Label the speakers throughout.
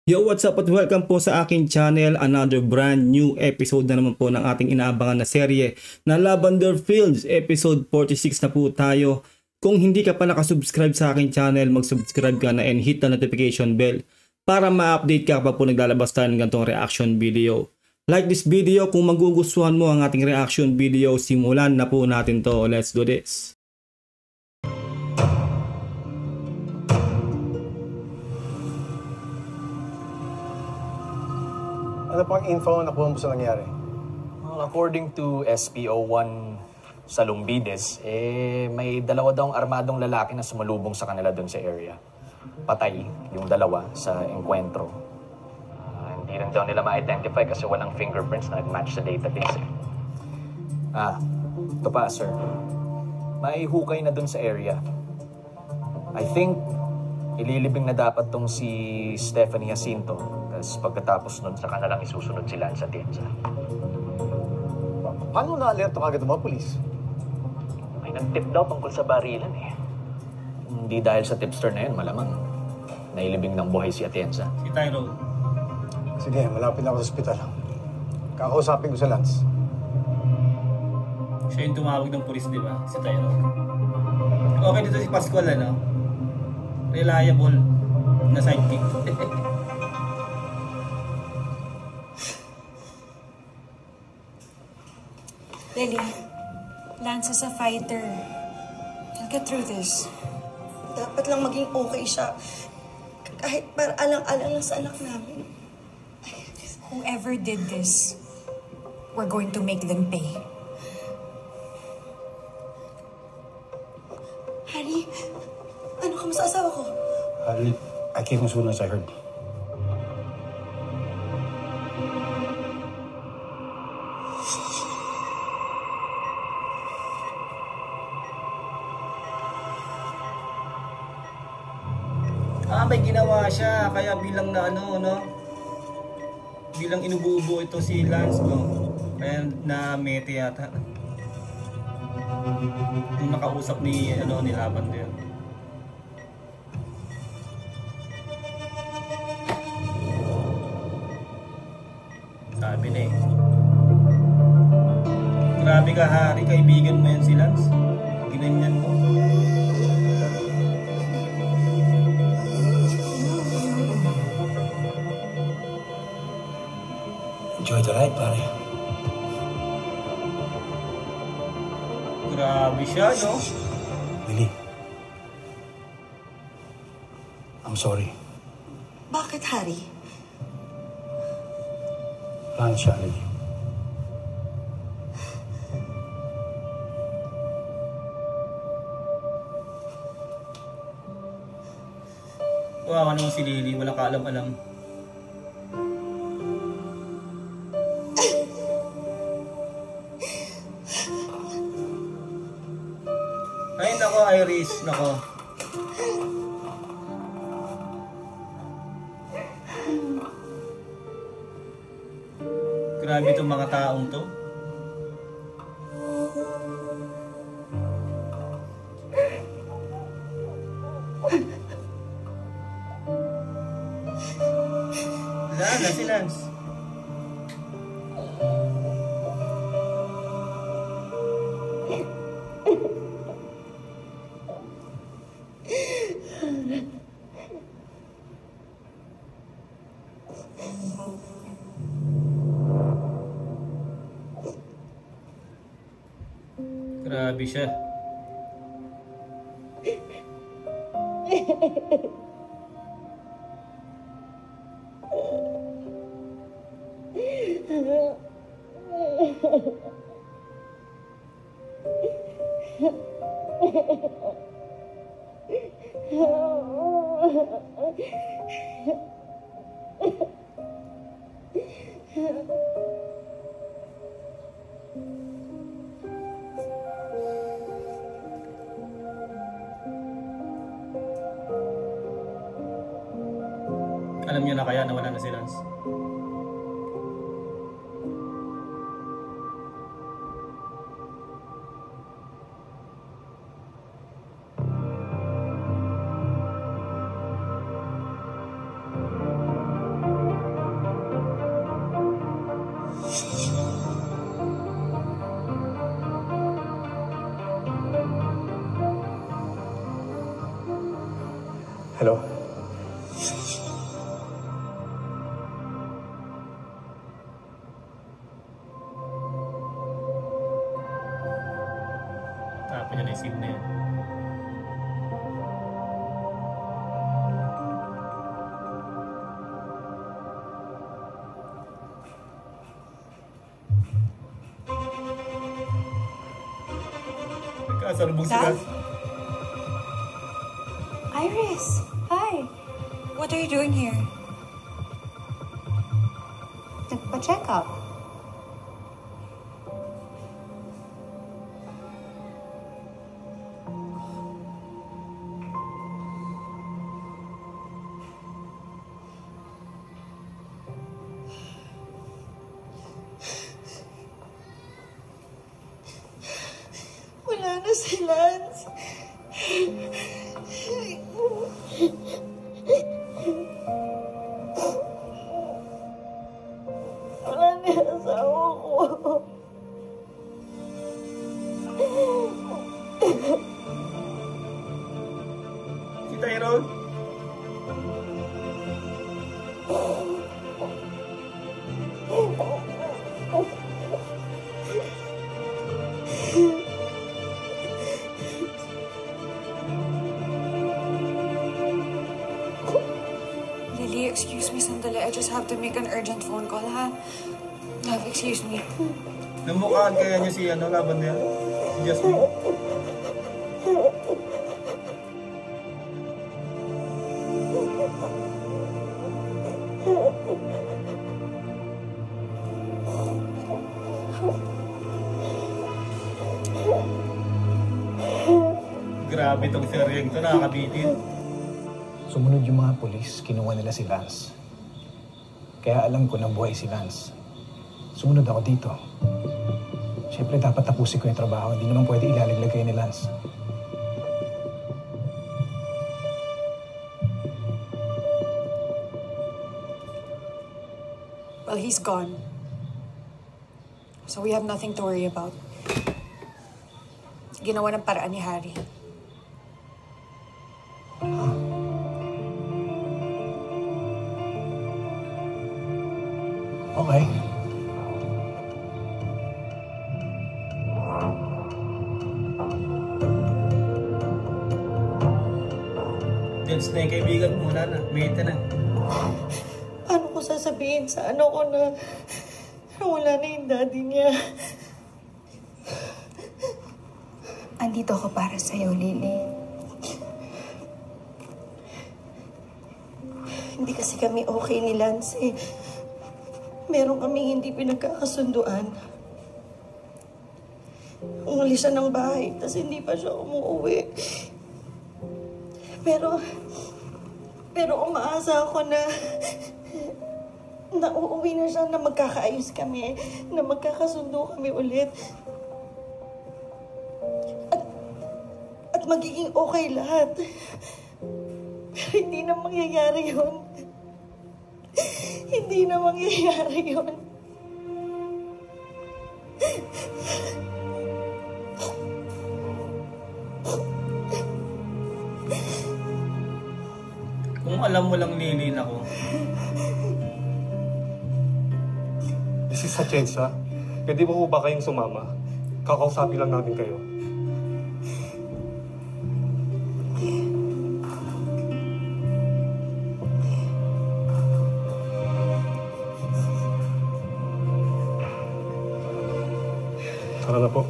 Speaker 1: Yo, what's up at welcome po sa aking channel. Another brand new episode na naman po ng ating inaabangan na serye na Lavender Fields. Episode 46 na po tayo. Kung hindi ka pa nakasubscribe sa aking channel, mag-subscribe ka na and hit the notification bell para ma-update ka pa po naglalabas tayo ng ganitong reaction video. Like this video kung magugustuhan mo ang ating reaction video. Simulan na po natin to. Let's do this.
Speaker 2: Ano pang info na nakuha mo sa nangyari?
Speaker 3: According to SPO1 sa Lumbides, may dalawa daw armadong lalaki na sumalubong sa kanila doon sa area. Patay yung dalawa sa enkwentro. Hindi rin daw nila ma-identify kasi walang fingerprints na nag-match sa database. Ito pa, sir. May hukay na doon sa area. I think ililibing na dapat tong si Stephanie Jacinto. Tapos pagkatapos nun, saka na lang isusunod si Lance Atienza.
Speaker 2: Paano na-alerto kagad ang mga polis?
Speaker 3: May nag-tip daw tungkol sa barilan eh. Hindi dahil sa tipster na yun, malamang. Nailibing ng buhay si Atienza.
Speaker 1: Si Tyrone.
Speaker 2: Sige, malapit na ako sa ospital. Kakausapin ko sa Lance.
Speaker 1: Siya yung tumawag ng pulis, di ba? Si Tyrone. Okay dito si Pascual, ano? Reliable na sidekick.
Speaker 4: Lily, Lance is a fighter. He'll get through this.
Speaker 5: Dapat lang maging okay siya. Kahit para alang-alang lang sa anak namin.
Speaker 4: Whoever did this, we're going to make them pay.
Speaker 5: Harry, ano ka sa asawa ko?
Speaker 2: Harry, I came as soon as I heard.
Speaker 1: May ginawa siya kaya bilang na ano, no? Bilang inububo ito si Lance, no? Kaya na mete yata. Yung nakausap ni ni Lavender. Sabi na eh. Grabe ka, Harry, kaibigan mo yan si Lance. Ginanyan mo.
Speaker 2: Enjoy the ride, pare.
Speaker 1: Grabe siya, no?
Speaker 2: Lily. I'm sorry.
Speaker 5: Bakit, Harry?
Speaker 2: Wala na siya, Lily.
Speaker 1: Wow, ano si Lily? Walang kaalam-alam. Ay, nako, Iris. Nako. Grabe itong mga taong to. Wala na si Lance. Grabe siya. Alam niyo na kaya na wala na si Lance?
Speaker 2: Hello?
Speaker 1: Tapos yun yung scene na yun. Nagkasalubong sila.
Speaker 4: Dad? Iris, hi. What are you doing here?
Speaker 6: Nagpa-check up.
Speaker 5: Wala na si Lance. Wala na yung asawa ko.
Speaker 1: Si Tyrone.
Speaker 4: Lily, excuse me sandali. I just have to make an urgent phone call, ha? Love, excuse me.
Speaker 1: Namukhaan kaya niya si laban niya? Si Jasmine. Grabe tong seryeng to, nakakabitin.
Speaker 7: Sumunod yung mga polis, kinuha nila si Lance. Kaya alam ko na buhay si Lance. Sumunod ako dito. Siyempre dapat tapusin ko yung trabaho. Hindi naman pwede ilalaglag kayo ni Lance.
Speaker 4: Well, he's gone. So we have nothing to worry about. Ginawa ng paraan ni Harry.
Speaker 7: Okay.
Speaker 1: Dance na yung kaibigan mo, wala na. Mate na.
Speaker 5: Paano ko sasabihin sa ano ko na wala na yung daddy niya?
Speaker 6: Andito ako para sa'yo, Lily.
Speaker 5: Hindi kasi kami okay ni Lance eh. Meron kaming hindi pinagkakasunduan. Umalis siya ng bahay, tapos hindi pa siya umuwi. Pero umaasa ako na uuwi na siya, na magkakaayos kami, na magkakasundo kami ulit. At magiging okay lahat. Pero hindi na mangyayari yun. Hindi na mangyayari yun.
Speaker 1: Kung alam mo lang, Lilin ako.
Speaker 8: This is Atienza. Pwede mo ba kayong sumama? Kakausapin lang namin kayo. Tara na po.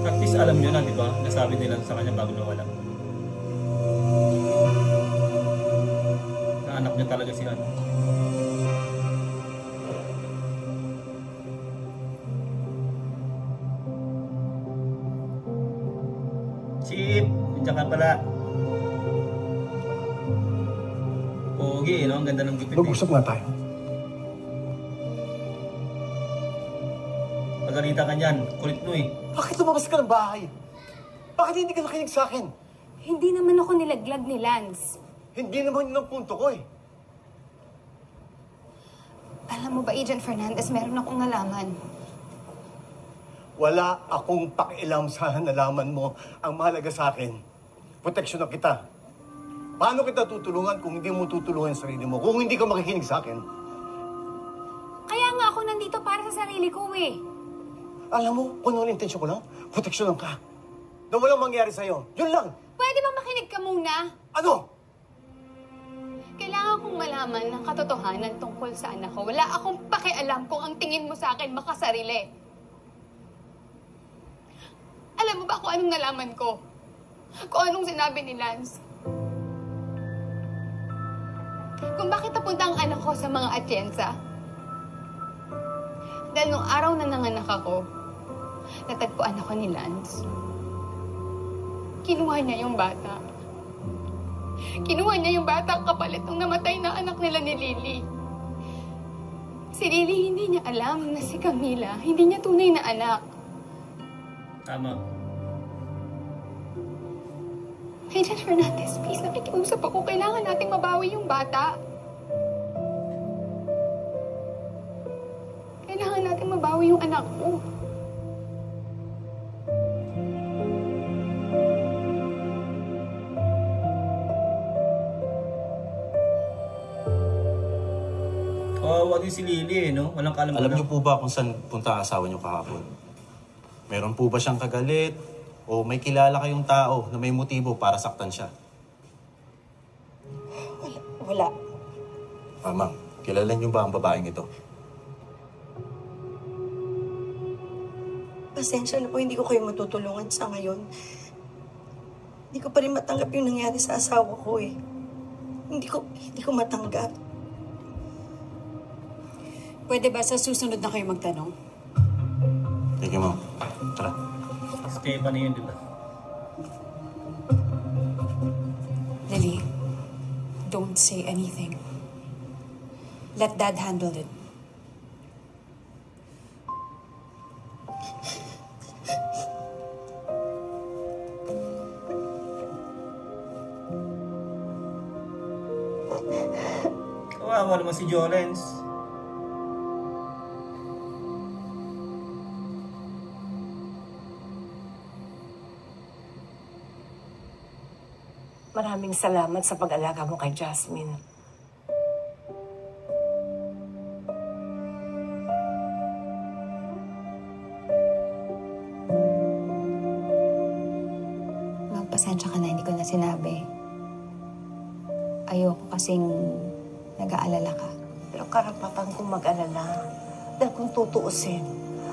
Speaker 1: At least alam nyo na, di ba? Nasabi nila sa kanya bago nawala. Na anak niya talaga si ano. Chip! Nandiyan ka pala. Pogi, no? Ang ganda ng gupit.
Speaker 7: Mag-usap nga tayo.
Speaker 1: Pagalitan ka niyan, kulit mo eh.
Speaker 8: Bakit lumabas ka ng bahay? Bakit hindi ka nakinig sa akin?
Speaker 6: Hindi naman ako nilaglag ni Lance.
Speaker 2: Hindi naman yun ang punto ko eh.
Speaker 6: Alam mo ba, Agent Fernandez, meron akong nalaman.
Speaker 2: Wala akong pakialam sa nalaman mo. Ang mahalaga sa akin, proteksyon na kita. Paano kita tutulungan kung hindi mo tutulungan ang sarili mo? Kung hindi ka makikinig sa akin?
Speaker 6: Kaya nga ako nandito para sa sarili ko eh.
Speaker 2: Alam mo, kung ano ang intensyon ko lang, proteksyonan ka. Na walang mangyari sa'yo. Yun lang.
Speaker 6: Pwede bang makinig ka muna?
Speaker 2: Ano?
Speaker 6: Kailangan kong malaman ng katotohanan tungkol sa anak ko. Wala akong pakialam kung ang tingin mo sa akin makasarili. Alam mo ba kung anong nalaman ko? Kung anong sinabi ni Lance? Kung bakit napunta ang anak ko sa mga Atienza? Dahil nung araw na nanganak ako, natagpuan ako ni Lance. Kinuha niya yung bata. Kinuha niya yung bata kapalit nung namatay na anak nila ni Lily. Si Lily hindi niya alam na si Camila hindi niya tunay na anak.
Speaker 1: Tama.
Speaker 6: Agent Fernandez, please, nakikiusap ako. Kailangan nating mabawi yung bata. Kailangan nating mabawi yung anak ko.
Speaker 1: Kawawa din si Lily, no? Walang kaalam-alam.
Speaker 9: Alam niyo po ba kung saan punta ang asawa niyo kahapon? Meron po ba siyang kagalit? O may kilala kayong tao na may motibo para saktan siya?
Speaker 5: Wala.
Speaker 9: Ma'am, kilala niyo ba ang babaeng ito?
Speaker 5: Pasensya na po, hindi ko kayo matutulungan sa ngayon. Hindi ko pa rin matanggap yung nangyari sa asawa ko eh. Hindi ko matanggap.
Speaker 4: Pwede ba sa susunod na kayo magtanong?
Speaker 9: Sige, ma'am. Tara.
Speaker 1: Stephanie yun, di ba?
Speaker 4: Lily, don't say anything. Let Dad handle it.
Speaker 1: Kawawa naman si Jolens.
Speaker 10: Maraming salamat sa pag-alaga mo kay Jasmine.
Speaker 6: Magpasensya ka na, hindi ko na sinabi. Ayoko kasing nag-aalala ka.
Speaker 10: Pero karapatan kong mag-alala. Dahil kung tutuusin,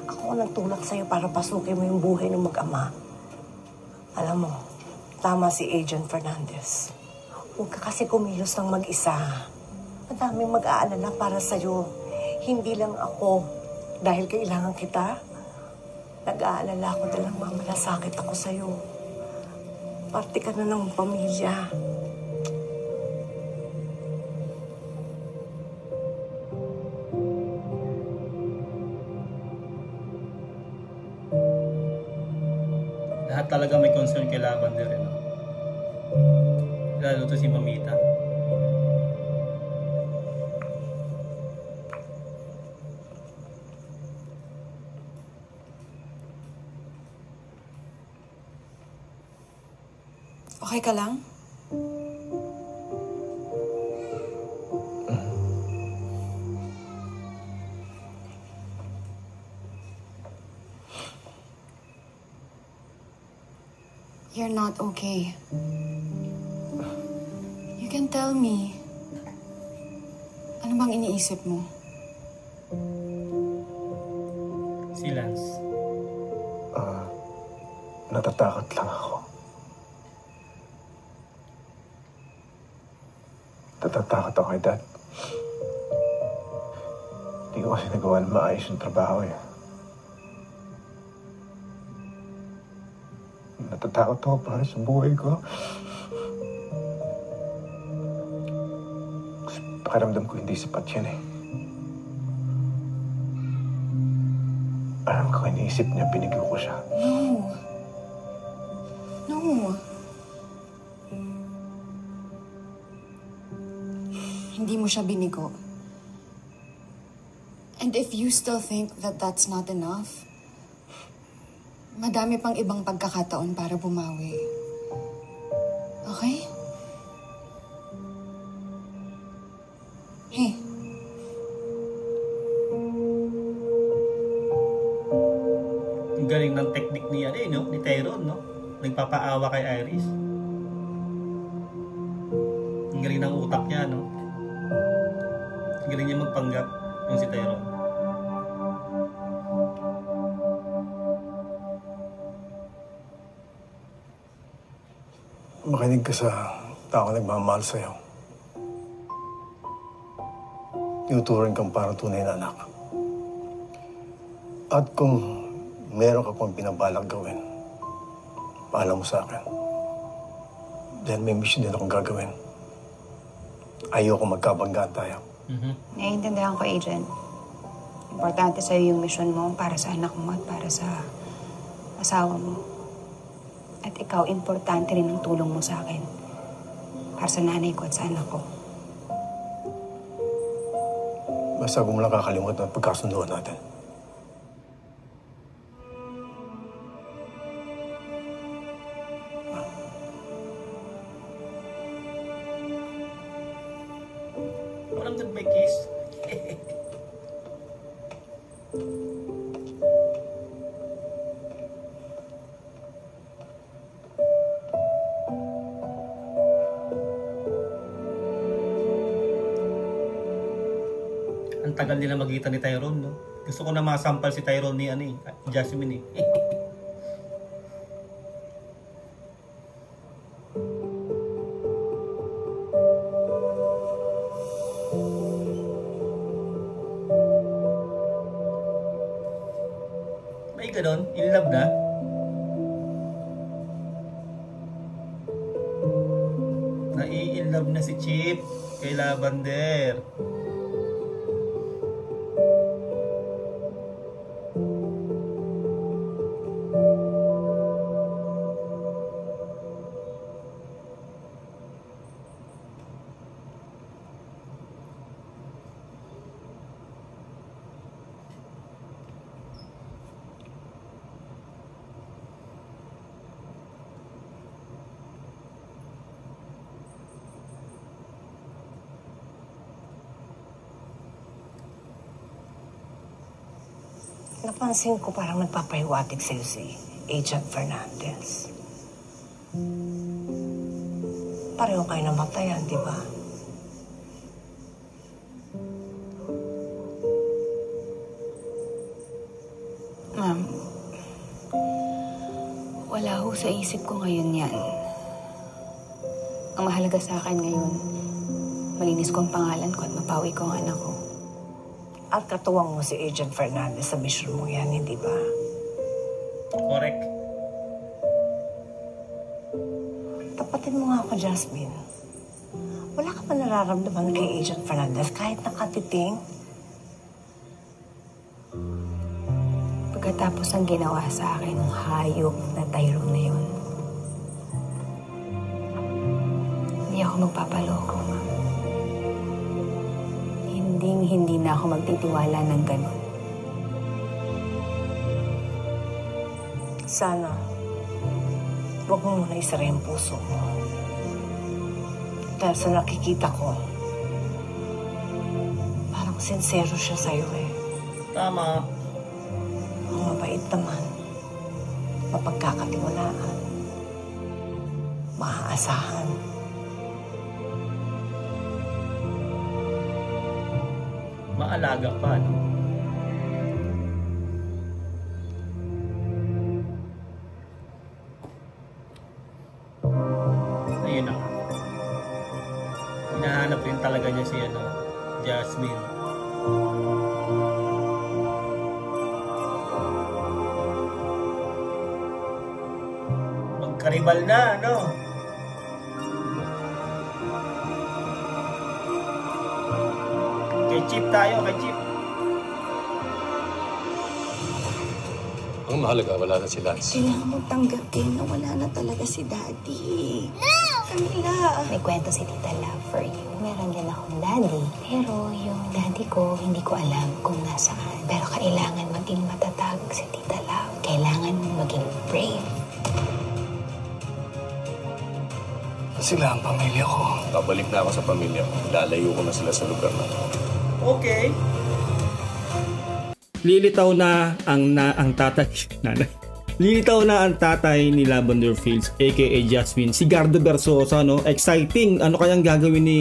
Speaker 10: ako ang nagtulak sa'yo para pasukin mo yung buhay ng mag-ama. Alam mo, tama si Agent Fernandez. Huwag ka kasi kumilos ng mag-isa. Madaming mag-aalala para sa'yo. Hindi lang ako. Dahil kailangan kita. Nag-aalala ako dahil mamalasakit ako sa'yo. Parte ka na ng pamilya.
Speaker 1: Lahat talaga may concern kay Lavender, no? Lalo to si Mamita.
Speaker 4: Okay ka lang? You're not okay. You can tell me. Ano bang iniisip mo?
Speaker 1: Si Lance.
Speaker 7: Natatakot lang ako. Natatakot ako kay Dad. Hindi ko kasi nagawa na maayos yung trabaho eh. Natatakot ako para sa buhay ko. Kasi pakiramdam ko hindi sapat yan eh. Alam ko, iniisip niya, binigyo ko siya.
Speaker 4: No. hindi mo siya binigo. And if you still think that that's not enough, madami pang ibang pagkakataon para bumawi. Okay? Hey.
Speaker 1: Ang galing ng technique ni no? Ni Tyrone, no? Nagpapaawa kay Iris. Ang galing ng utak niya, no? Ang galing niya magpanggap yung si Tyrone.
Speaker 2: Makinig ka sa tao nagmamahal sa'yo. Tinuturing kang parang tunay na anak. At kung meron ka pang binabalak gawin, paalam mo sa akin. Dahil may mission din akong gagawin. Ayoko magkabanggaan tayo.
Speaker 11: Naiintindihan ko, Agent. Importante sa'yo yung mission mo para sa anak mo at para sa asawa mo. At ikaw, importante rin ang tulong mo sa akin. Para sa nanay ko at sa anak ko.
Speaker 2: Basta huwag mo lang kakalimutan at pagkasunduan natin.
Speaker 1: Walang goodbye kiss. Ang tagal nila magkita ni Tyrone, no? Gusto ko na masampal si Tyrone ni Jasmine, eh. May ganon? In love na? Nai-in love na si Chip kay Lavender.
Speaker 10: Napansin ko parang nagpapahiwatig sa'yo si Agent Fernandez. Pareho kayo namatayan, di ba?
Speaker 11: Ma'am, wala ho sa isip ko ngayon yan. Ang mahalaga sa akin ngayon, malinis ko ang pangalan ko at mapawi ko ang anak ko.
Speaker 10: At katuwang mo si Agent Fernandez sa mission mo yan, hindi ba?
Speaker 1: Correct.
Speaker 10: Tapatin mo nga ako, Jasmine. Wala ka pa nararamdaman kay Agent Fernandez kahit nakatiting?
Speaker 11: Pagkatapos ang ginawa sa akin ng hayop na Tyrone na yun, hindi ako magpapaloko, ma'am. Hindi na ako magtitiwala ng gano'n.
Speaker 10: Sana, huwag mo muna isara yung puso mo. Dahil sa nakikita ko, parang sincero siya sa'yo eh.
Speaker 1: Tama.
Speaker 10: Ang mabait naman, mapagkakatiwalaan, maaasahan.
Speaker 1: Maalaga pa, no? Ayun na. Hinahanap rin talaga niya si Jasmine. Magkaribal na, no? Kay Chip tayo, kay Chip.
Speaker 8: Ang mahalaga, wala na si Lance.
Speaker 5: Kailangan mo tanggapin na wala na talaga si Daddy. No! Camila!
Speaker 11: May kwento si Tita Love for you.
Speaker 12: meron din akong daddy. Pero yung daddy ko, hindi ko alam kung nasaan. Pero kailangan maging matatag si Tita Love. Kailangan maging brave.
Speaker 2: Sila ang pamilya ko.
Speaker 13: Babalik na ako sa pamilya ko. Lalayo ko na sila sa lugar na to.
Speaker 1: Okay. Lilitaw na ang tatay. Lilitaw na ang tatay ni Lavender Fields aka Jasmine, si Gardo Versosa, no? Exciting. Ano kayang gagawin ni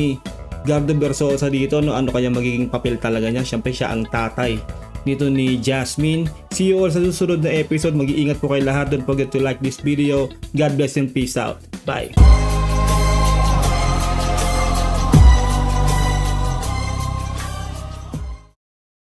Speaker 1: Gardo Versosa dito, no? Ano kayang magiging papel talaga niya? Syempre siya ang tatay dito ni Jasmine. See you all sa susunod na episode. Mag-iingat po kayo lahat. Don't forget to like this video. God bless and peace out. Bye.